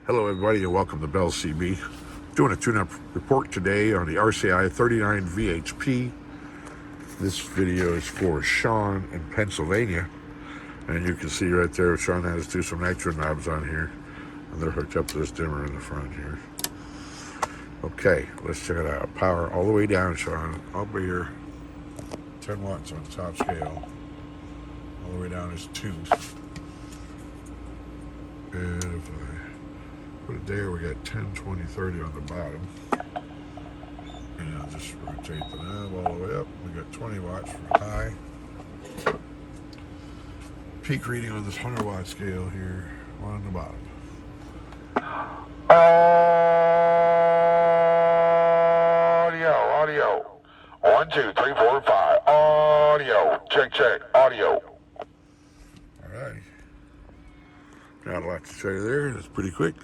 Hello everybody and welcome to Bell CB. Doing a tune-up report today on the RCI-39VHP. This video is for Shawn in Pennsylvania. And you can see right there, Shawn has some nitro knobs on here. And they're hooked up to this dimmer in the front here. Okay, let's check it out. Power all the way down, Shawn. Up here, 10 watts on top scale. All the way down is 2. And if I put it there, we got 10, 20, 30 on the bottom. And I'll just rotate the knob all the way up. We got 20 watts for high. Peak reading on this 100 watt scale here on the bottom. Audio. 1, 2, 3, 4, 5. Audio. Check. Audio. Alright. Got a lot to show you there. That's pretty quick.